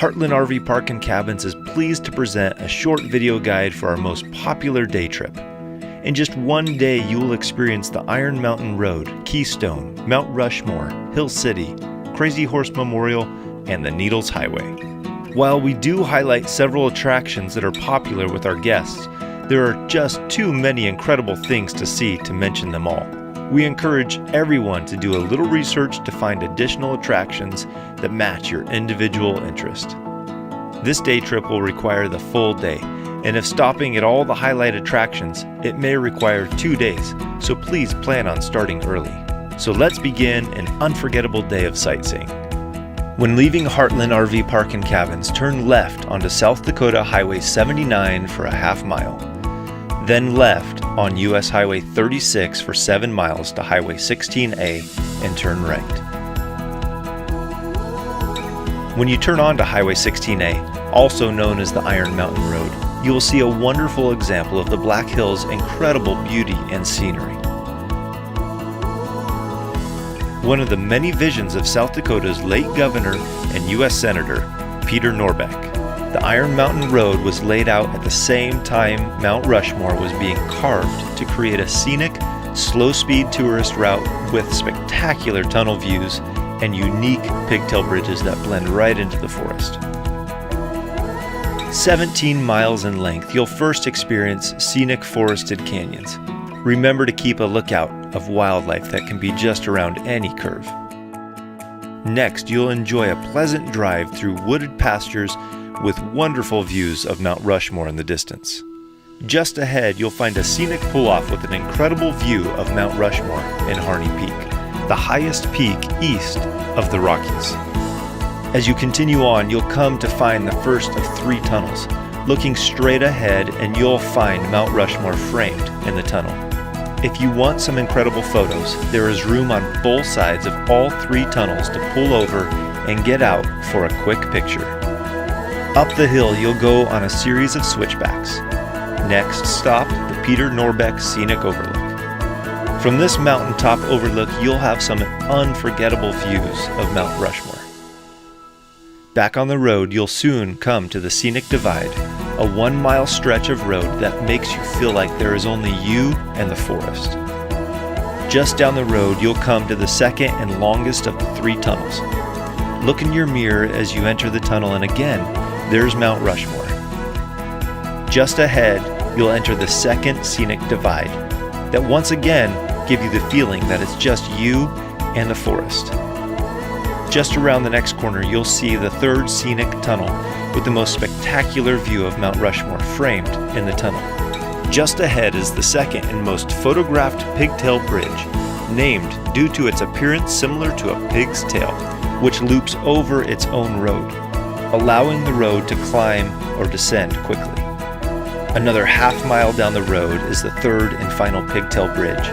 Heartland RV Park and Cabins is pleased to present a short video guide for our most popular day trip. In just one day, you will experience the Iron Mountain Road, Keystone, Mount Rushmore, Hill City, Crazy Horse Memorial, and the Needles Highway. While we do highlight several attractions that are popular with our guests, there are just too many incredible things to see to mention them all. We encourage everyone to do a little research to find additional attractions that match your individual interest. This day trip will require the full day, and if stopping at all the highlight attractions, it may require 2 days, so please plan on starting early. So let's begin an unforgettable day of sightseeing. When leaving Heartland RV Park and Cabins, turn left onto South Dakota Highway 79 for a half mile. Then left on US Highway 36 for 7 miles to Highway 16A and turn right. When you turn onto Highway 16A, also known as the Iron Mountain Road, you will see a wonderful example of the Black Hills' incredible beauty and scenery. One of the many visions of South Dakota's late governor and U.S. Senator, Peter Norbeck. The Iron Mountain Road was laid out at the same time Mount Rushmore was being carved to create a scenic, slow-speed tourist route with spectacular tunnel views and unique pigtail bridges that blend right into the forest. 17 miles in length, you'll first experience scenic forested canyons. Remember to keep a lookout of wildlife that can be just around any curve. Next, you'll enjoy a pleasant drive through wooded pastures with wonderful views of Mount Rushmore in the distance. Just ahead, you'll find a scenic pull-off with an incredible view of Mount Rushmore in Harney Peak, the highest peak east of the Rockies. As you continue on, you'll come to find the first of 3 tunnels. Looking straight ahead, and you'll find Mount Rushmore framed in the tunnel. If you want some incredible photos, there is room on both sides of all 3 tunnels to pull over and get out for a quick picture. Up the hill, you'll go on a series of switchbacks. Next stop, the Peter Norbeck Scenic Overlook. From this mountaintop overlook, you'll have some unforgettable views of Mount Rushmore. Back on the road, you'll soon come to the Scenic Divide, a 1-mile stretch of road that makes you feel like there is only you and the forest. Just down the road, you'll come to the second and longest of the 3 tunnels. Look in your mirror as you enter the tunnel, and again, there's Mount Rushmore. Just ahead, you'll enter the second Scenic Divide that once again give you the feeling that it's just you and the forest. Just around the next corner, you'll see the 3rd Scenic Tunnel with the most spectacular view of Mount Rushmore framed in the tunnel. Just ahead is the second and most photographed pigtail bridge, named due to its appearance similar to a pig's tail, which loops over its own road, allowing the road to climb or descend quickly. Another half mile down the road is the 3rd and final pigtail bridge.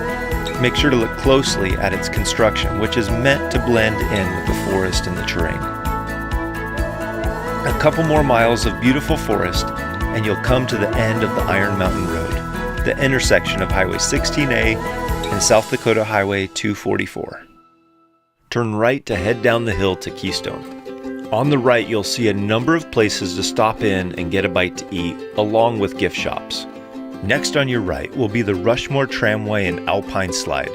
Make sure to look closely at its construction, which is meant to blend in with the forest and the terrain. A couple more miles of beautiful forest, and you'll come to the end of the Iron Mountain Road, the intersection of Highway 16A and South Dakota Highway 244. Turn right to head down the hill to Keystone. On the right, you'll see a number of places to stop in and get a bite to eat, along with gift shops. Next on your right will be the Rushmore Tramway and Alpine Slide.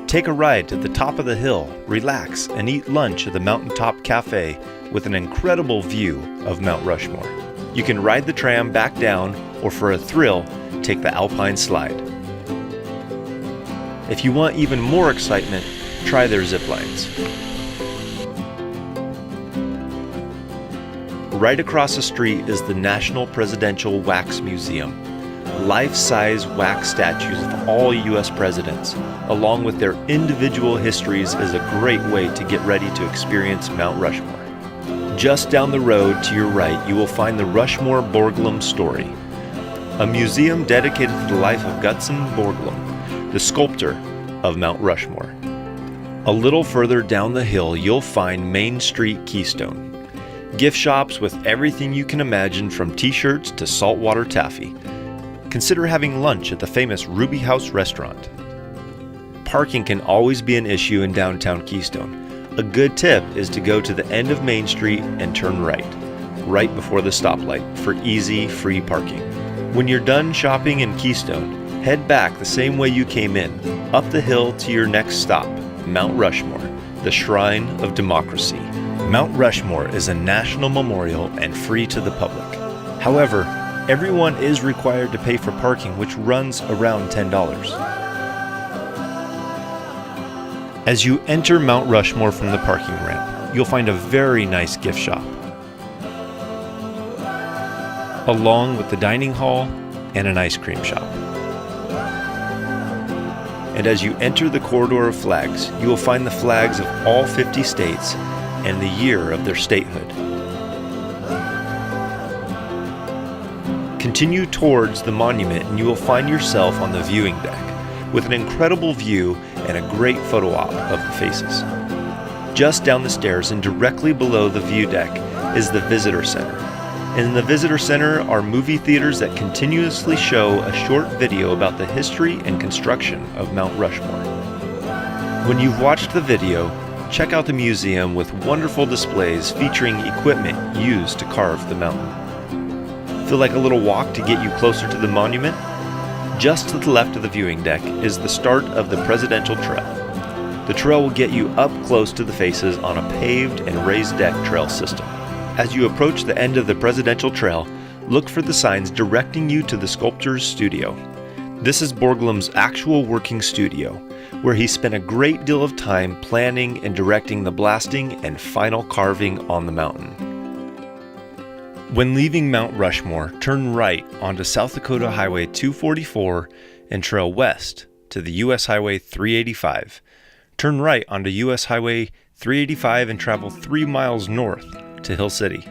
Take a ride to the top of the hill, relax, and eat lunch at the Mountaintop Cafe with an incredible view of Mount Rushmore. You can ride the tram back down, or for a thrill, take the Alpine Slide. If you want even more excitement, try their zip lines. Right across the street is the National Presidential Wax Museum. Life-size wax statues of all U.S. presidents, along with their individual histories, is a great way to get ready to experience Mount Rushmore. Just down the road to your right, you will find the Rushmore Borglum Story, a museum dedicated to the life of Gutzon Borglum, the sculptor of Mount Rushmore. A little further down the hill, you'll find Main Street Keystone. Gift shops with everything you can imagine, from t-shirts to saltwater taffy. Consider having lunch at the famous Ruby House restaurant. Parking can always be an issue in downtown Keystone. A good tip is to go to the end of Main Street and turn right. right before the stoplight for easy, free parking. When you're done shopping in Keystone, head back the same way you came in, up the hill to your next stop, Mount Rushmore, the shrine of democracy. Mount Rushmore is a national memorial and free to the public. However, everyone is required to pay for parking, which runs around $10. As you enter Mount Rushmore from the parking ramp, you'll find a very nice gift shop, along with the dining hall and an ice cream shop. And as you enter the corridor of flags, you will find the flags of all 50 states and the year of their statehood. Continue towards the monument and you will find yourself on the viewing deck with an incredible view and a great photo op of the faces. Just down the stairs and directly below the view deck is the Visitor Center. In the Visitor Center are movie theaters that continuously show a short video about the history and construction of Mount Rushmore. When you've watched the video, check out the museum with wonderful displays featuring equipment used to carve the mountain. Feel like a little walk to get you closer to the monument? Just to the left of the viewing deck is the start of the Presidential Trail. The trail will get you up close to the faces on a paved and raised deck trail system. As you approach the end of the Presidential Trail, look for the signs directing you to the sculptor's studio. This is Borglum's actual working studio, where he spent a great deal of time planning and directing the blasting and final carving on the mountain. When leaving Mount Rushmore, turn right onto South Dakota Highway 244 and trail west to the U.S. Highway 385. Turn right onto U.S. Highway 385 and travel 3 miles north to Hill City.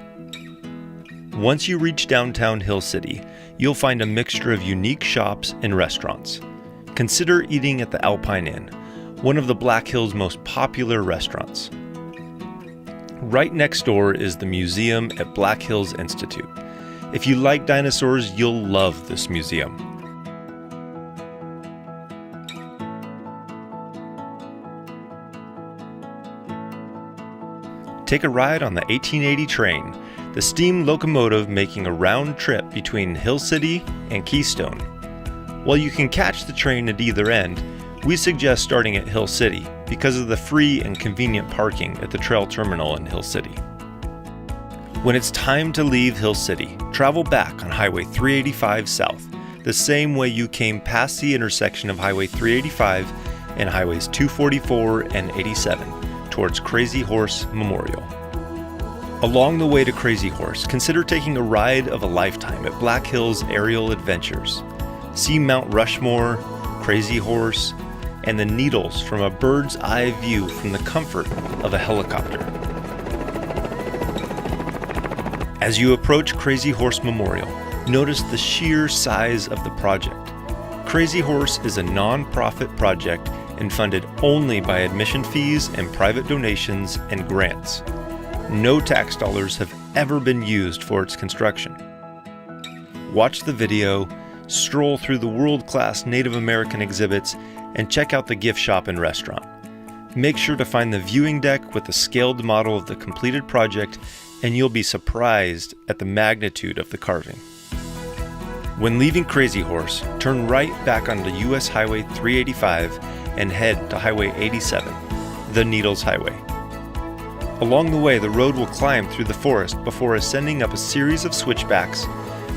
Once you reach downtown Hill City, you'll find a mixture of unique shops and restaurants. Consider eating at the Alpine Inn, one of the Black Hills' most popular restaurants. Right next door is the museum at Black Hills Institute. If you like dinosaurs, you'll love this museum. Take a ride on the 1880 train, the steam locomotive making a round trip between Hill City and Keystone. While you can catch the train at either end, we suggest starting at Hill City because of the free and convenient parking at the trail terminal in Hill City. When it's time to leave Hill City, travel back on Highway 385 south, the same way you came past the intersection of Highway 385 and Highways 244 and 87 towards Crazy Horse Memorial. Along the way to Crazy Horse, consider taking a ride of a lifetime at Black Hills Aerial Adventures. See Mount Rushmore, Crazy Horse, and the Needles from a bird's eye view from the comfort of a helicopter. As you approach Crazy Horse Memorial, notice the sheer size of the project. Crazy Horse is a non-profit project and funded only by admission fees and private donations and grants. No tax dollars have ever been used for its construction. Watch the video, stroll through the world-class Native American exhibits, and check out the gift shop and restaurant. Make sure to find the viewing deck with a scaled model of the completed project, and you'll be surprised at the magnitude of the carving. When leaving Crazy Horse, turn right back onto US Highway 385 and head to Highway 87, the Needles Highway. Along the way, the road will climb through the forest before ascending up a series of switchbacks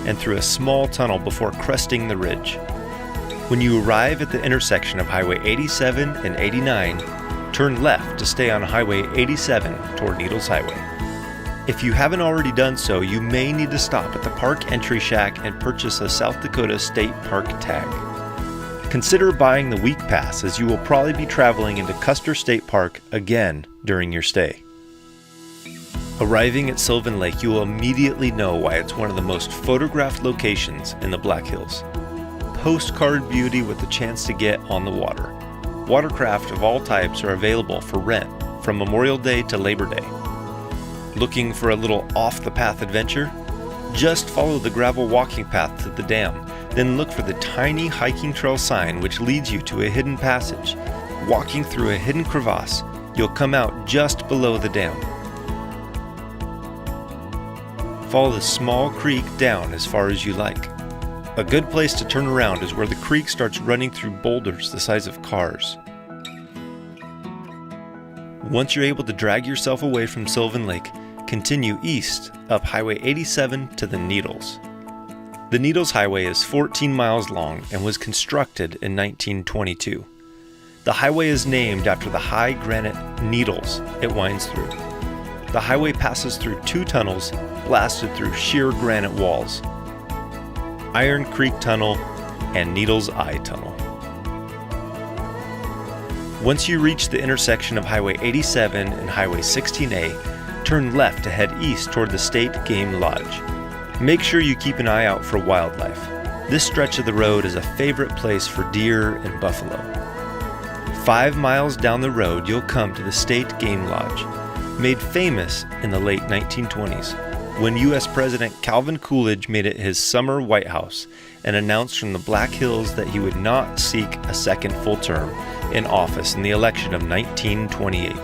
and through a small tunnel before cresting the ridge. When you arrive at the intersection of Highway 87 and 89, turn left to stay on Highway 87 toward Needles Highway. If you haven't already done so, you may need to stop at the Park Entry Shack and purchase a South Dakota State Park tag. Consider buying the week pass, as you will probably be traveling into Custer State Park again during your stay. Arriving at Sylvan Lake, you will immediately know why it's one of the most photographed locations in the Black Hills. Postcard beauty with the chance to get on the water. Watercraft of all types are available for rent from Memorial Day to Labor Day. Looking for a little off-the-path adventure? Just follow the gravel walking path to the dam, then look for the tiny hiking trail sign which leads you to a hidden passage. Walking through a hidden crevasse, you'll come out just below the dam. follow the small creek down as far as you like. A good place to turn around is where the creek starts running through boulders the size of cars. Once you're able to drag yourself away from Sylvan Lake, continue east up Highway 87 to the Needles. The Needles Highway is 14 miles long and was constructed in 1922. The highway is named after the high granite needles it winds through. The highway passes through 2 tunnels blasted through sheer granite walls: Iron Creek Tunnel and Needles Eye Tunnel. Once you reach the intersection of Highway 87 and Highway 16A, turn left to head east toward the State Game Lodge. Make sure you keep an eye out for wildlife. This stretch of the road is a favorite place for deer and buffalo. 5 miles down the road, you'll come to the State Game Lodge, made famous in the late 1920s when U.S. President Calvin Coolidge made it his summer White House and announced from the Black Hills that he would not seek a second full term in office in the election of 1928.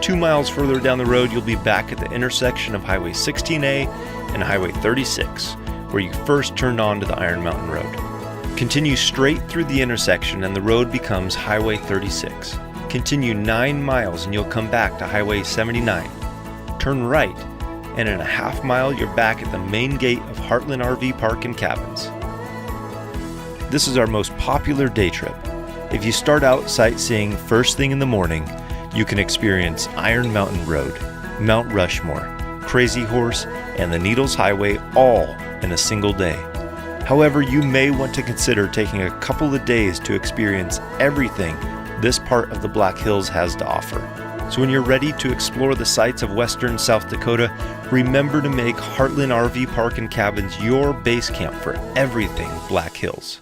2 miles further down the road, you'll be back at the intersection of Highway 16A and Highway 36, where you first turned onto the Iron Mountain Road. Continue straight through the intersection and the road becomes Highway 36. Continue 9 miles and you'll come back to Highway 79. Turn right, and in a half mile you're back at the main gate of Heartland RV Park and Cabins. This is our most popular day trip. If you start out sightseeing first thing in the morning, you can experience Iron Mountain Road, Mount Rushmore, Crazy Horse, and the Needles Highway all in a single day. However, you may want to consider taking a couple of days to experience everything this part of the Black Hills has to offer. So when you're ready to explore the sights of western South Dakota, remember to make Heartland RV Park and Cabins your base camp for everything Black Hills.